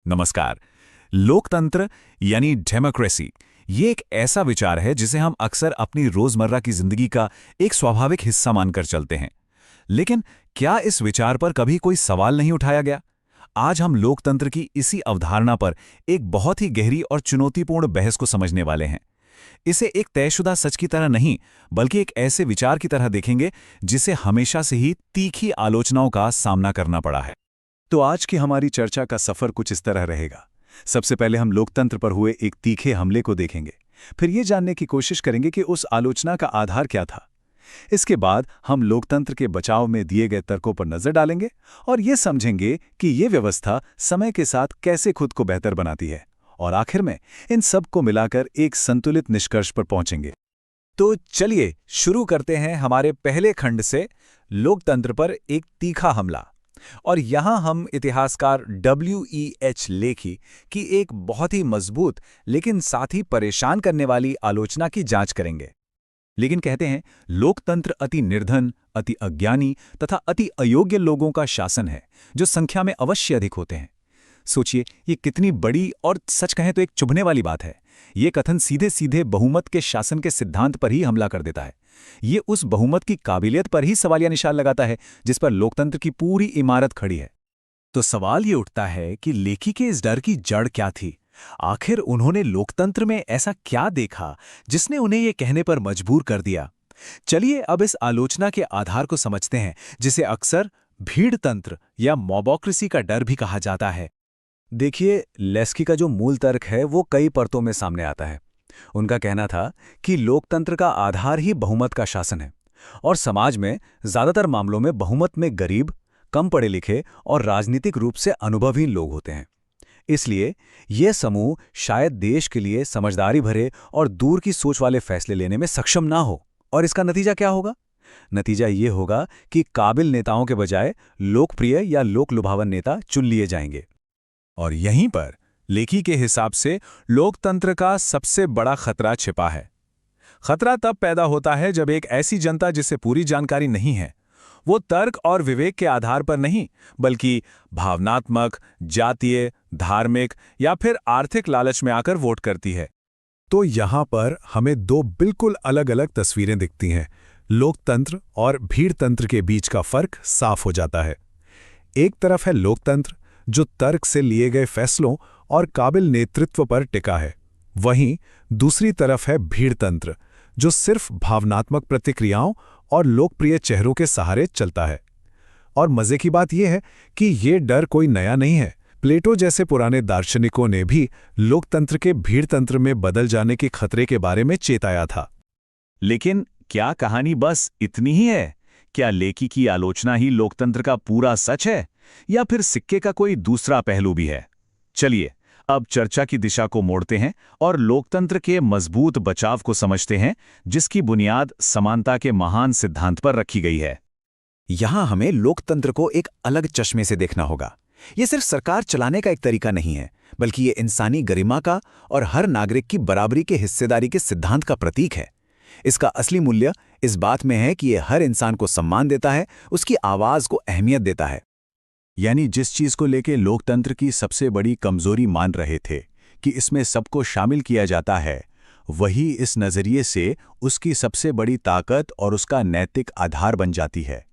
नमस्कार। लोकतंत्र यानी डेमोक्रेसी ये एक ऐसा विचार है जिसे हम अक्सर अपनी रोजमर्रा की जिंदगी का एक स्वाभाविक हिस्सा मानकर चलते हैं। लेकिन क्या इस विचार पर कभी कोई सवाल नहीं उठाया गया? आज हम लोकतंत्र की इसी अवधारणा पर एक बहुत ही गहरी और चुनौतीपूर्ण बहस को समझने वाले हैं। इसे एक तयशुदा सच की तरह नहीं, बल्कि एक ऐसे विचार की तरह देखेंगे जिसे हमेशा से ही तीखी आलोचनाओं का सामना करना पड़ा है। तो आज की हमारी चर्चा का सफर कुछ इस तरह रहेगा। सबसे पहले हम लोकतंत्र पर हुए एक तीखे हमले को देखेंगे, फिर ये जानने की कोशिश करेंगे कि उस आलोचना का आधार क्या था। इसके बाद हम लोकतंत्र के बचाव में दिए गए तर्कों पर नजर डालेंगे और ये समझेंगे कि ये व्यवस्था समय के साथ कैसे खुद को बेहतर बनाती है, और आखिर में इन सब को मिलाकर एक संतुलित निष्कर्ष पर पहुंचेंगे। तो चलिए शुरू करते हैं हमारे पहले खंड से, लोकतंत्र पर एक तीखा हमला। और यहां हम इतिहासकार W.E.H. लेखी की एक बहुत ही मजबूत लेकिन साथ ही परेशान करने वाली आलोचना की जांच करेंगे। लेकिन कहते हैं, लोकतंत्र अति निर्धन, अति अज्ञानी तथा अति अयोग्य लोगों का शासन है जो संख्या में अवश्य अधिक होते हैं। सोचिए, ये कितनी बड़ी और सच कहें तो एक चुभने वाली बात है। ये कथन सीधे सीधे बहुमत के शासन के सिद्धांत पर ही हमला कर देता है। ये उस बहुमत की काबिलियत पर ही सवालिया निशान लगाता है जिस पर लोकतंत्र की पूरी इमारत खड़ी है। तो सवाल ये उठता है कि लेखी के इस डर की जड़ क्या थी? आखिर उन्होंने लोकतंत्र में ऐसा क्या देखा जिसने उन्हें ये कहने पर मजबूर कर दिया? चलिए अब इस आलोचना के आधार को समझते हैं, जिसे अक्सर भीड़तंत्र या मॉबोक्रेसी का डर भी कहा जाता है। देखिए, लेस्की का जो मूल तर्क है वो कई परतों में सामने आता है। उनका कहना था कि लोकतंत्र का आधार ही बहुमत का शासन है, और समाज में ज्यादातर मामलों में बहुमत में गरीब, कम पढ़े लिखे और राजनीतिक रूप से अनुभवहीन लोग होते हैं। इसलिए ये समूह शायद देश के लिए समझदारी भरे और दूर की सोच वाले फैसले लेने में सक्षम ना हो। और इसका नतीजा क्या होगा? नतीजा ये होगा कि काबिल नेताओं के बजाय लोकप्रिय या लोकलुभावन नेता चुन लिए जाएंगे। और यहीं पर लेखी के हिसाब से लोकतंत्र का सबसे बड़ा खतरा छिपा है। खतरा तब पैदा होता है जब एक ऐसी जनता जिसे पूरी जानकारी नहीं है, वो तर्क और विवेक के आधार पर नहीं, बल्कि भावनात्मक, जातीय, धार्मिक या फिर आर्थिक लालच में आकर वोट करती है। तो यहां पर हमें दो बिल्कुल अलग अलग तस्वीरें दिखती हैं। लोकतंत्र और भीड़तंत्र के बीच का फर्क साफ हो जाता है। एक तरफ है लोकतंत्र जो तर्क से लिए गए फैसलों और काबिल नेतृत्व पर टिका है। वहीं दूसरी तरफ है भीड़तंत्र जो सिर्फ भावनात्मक प्रतिक्रियाओं और लोकप्रिय चेहरों के सहारे चलता है। और मजे की बात यह है कि ये डर कोई नया नहीं है। प्लेटो जैसे पुराने दार्शनिकों ने भी लोकतंत्र के भीड़तंत्र में बदल जाने के खतरे के बारे में चेताया था। लेकिन क्या कहानी बस इतनी ही है? क्या लेखी की आलोचना ही लोकतंत्र का पूरा सच है, या फिर सिक्के का कोई दूसरा पहलू भी है? चलिए अब चर्चा की दिशा को मोड़ते हैं और लोकतंत्र के मजबूत बचाव को समझते हैं, जिसकी बुनियाद समानता के महान सिद्धांत पर रखी गई है। यहां हमें लोकतंत्र को एक अलग चश्मे से देखना होगा। ये सिर्फ सरकार चलाने का एक तरीका नहीं है, बल्कि ये इंसानी गरिमा का और हर नागरिक की बराबरी के हिस्सेदारी के सिद्धांत का प्रतीक है। इसका असली मूल्य इस बात में है कि ये हर इंसान को सम्मान देता है, उसकी आवाज को अहमियत देता है। यानी जिस चीज को लेके लोकतंत्र की सबसे बड़ी कमजोरी मान रहे थे कि इसमें सबको शामिल किया जाता है, वही इस नजरिए से उसकी सबसे बड़ी ताकत और उसका नैतिक आधार बन जाती है।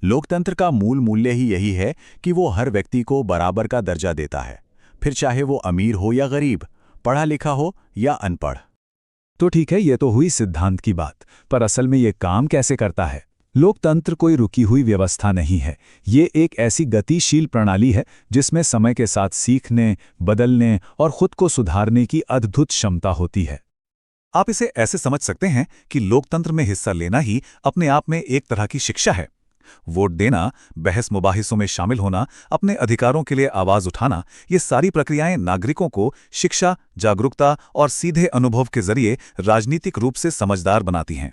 लोकतंत्र का मूल मूल्य ही यही है कि वो हर व्यक्ति को बराबर का दर्जा देता है, फिर चाहे वो अमीर हो या गरीब, पढ़ा लिखा हो या अनपढ़। तो ठीक है, ये तो हुई सिद्धांत की बात, पर असल में ये काम कैसे करता है? लोकतंत्र कोई रुकी हुई व्यवस्था नहीं है। ये एक ऐसी गतिशील प्रणाली है जिसमें समय के साथ सीखने, बदलने और खुद को सुधारने की अद्भुत क्षमता होती है। आप इसे ऐसे समझ सकते हैं कि लोकतंत्र में हिस्सा लेना ही अपने आप में एक तरह की शिक्षा है। वोट देना, बहस मुबाहिसों में शामिल होना, अपने अधिकारों के लिए आवाज उठाना, ये सारी प्रक्रियाएं नागरिकों को शिक्षा, जागरूकता और सीधे अनुभव के जरिए राजनीतिक रूप से समझदार बनाती हैं।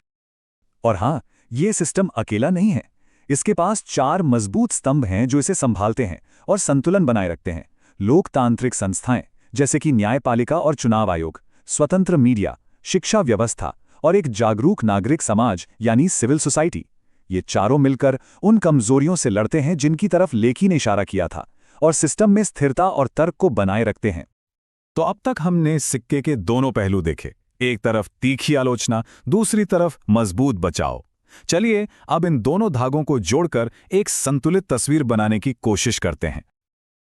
और हाँ, ये सिस्टम अकेला नहीं है। इसके पास 4 मजबूत स्तंभ हैं जो इसे संभालते हैं और संतुलन बनाए रखते हैं। लोकतांत्रिक संस्थाएं जैसे कि न्यायपालिका और चुनाव आयोग, स्वतंत्र मीडिया, शिक्षा व्यवस्था और एक जागरूक नागरिक समाज यानी सिविल सोसाइटी, ये चारों मिलकर उन कमजोरियों से लड़ते हैं जिनकी तरफ लेखी ने इशारा किया था, और सिस्टम में स्थिरता और तर्क को बनाए रखते हैं। तो अब तक हमने सिक्के के दोनों पहलू देखे, एक तरफ तीखी आलोचना, दूसरी तरफ मजबूत बचाव। चलिए अब इन दोनों धागों को जोड़कर एक संतुलित तस्वीर बनाने की कोशिश करते हैं।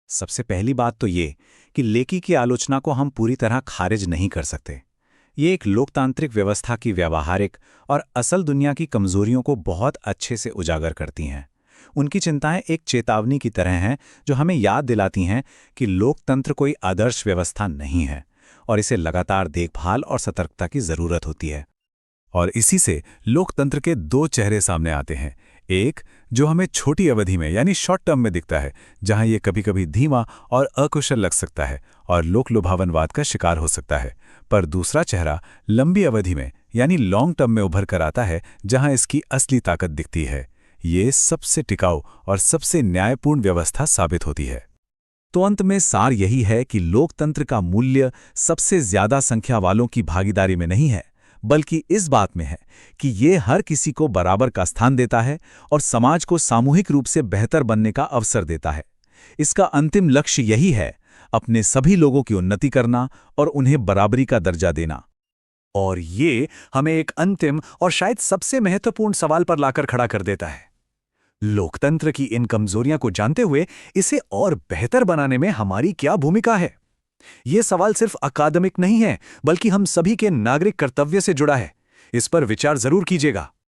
सबसे पहली बात तो ये कि लेकी की आलोचना को हम पूरी तरह खारिज नहीं कर सकते। ये एक लोकतांत्रिक व्यवस्था की व्यावहारिक और असल दुनिया की कमजोरियों को बहुत अच्छे से उजागर करती हैं। उनकी चिंताएं एक चेतावनी की तरह हैं जो हमें याद दिलाती हैं कि लोकतंत्र कोई आदर्श व्यवस्था नहीं है और इसे लगातार देखभाल और सतर्कता की जरूरत होती है। और इसी से लोकतंत्र के दो चेहरे सामने आते हैं। एक जो हमें छोटी अवधि में यानी शॉर्ट टर्म में दिखता है, जहां ये कभी कभी धीमा और अकुशल लग सकता है और लोक लुभावनवाद का शिकार हो सकता है। पर दूसरा चेहरा लंबी अवधि में यानी लॉन्ग टर्म में उभर कर आता है, जहां इसकी असली ताकत दिखती है। ये सबसे टिकाऊ और सबसे न्यायपूर्ण व्यवस्था साबित होती है। तो अंत में सार यही है कि लोकतंत्र का मूल्य सबसे ज्यादा संख्या वालों की भागीदारी में नहीं है, बल्कि इस बात में है कि ये हर किसी को बराबर का स्थान देता है और समाज को सामूहिक रूप से बेहतर बनने का अवसर देता है। इसका अंतिम लक्ष्य यही है, अपने सभी लोगों की उन्नति करना और उन्हें बराबरी का दर्जा देना। और ये हमें एक अंतिम और शायद सबसे महत्वपूर्ण सवाल पर लाकर खड़ा कर देता है। लोकतंत्र की इन कमजोरियां को जानते हुए इसे और बेहतर बनाने में हमारी क्या भूमिका है? ये सवाल सिर्फ अकादमिक नहीं है, बल्कि हम सभी के नागरिक कर्तव्य से जुड़ा है। इस पर विचार जरूर कीजिएगा।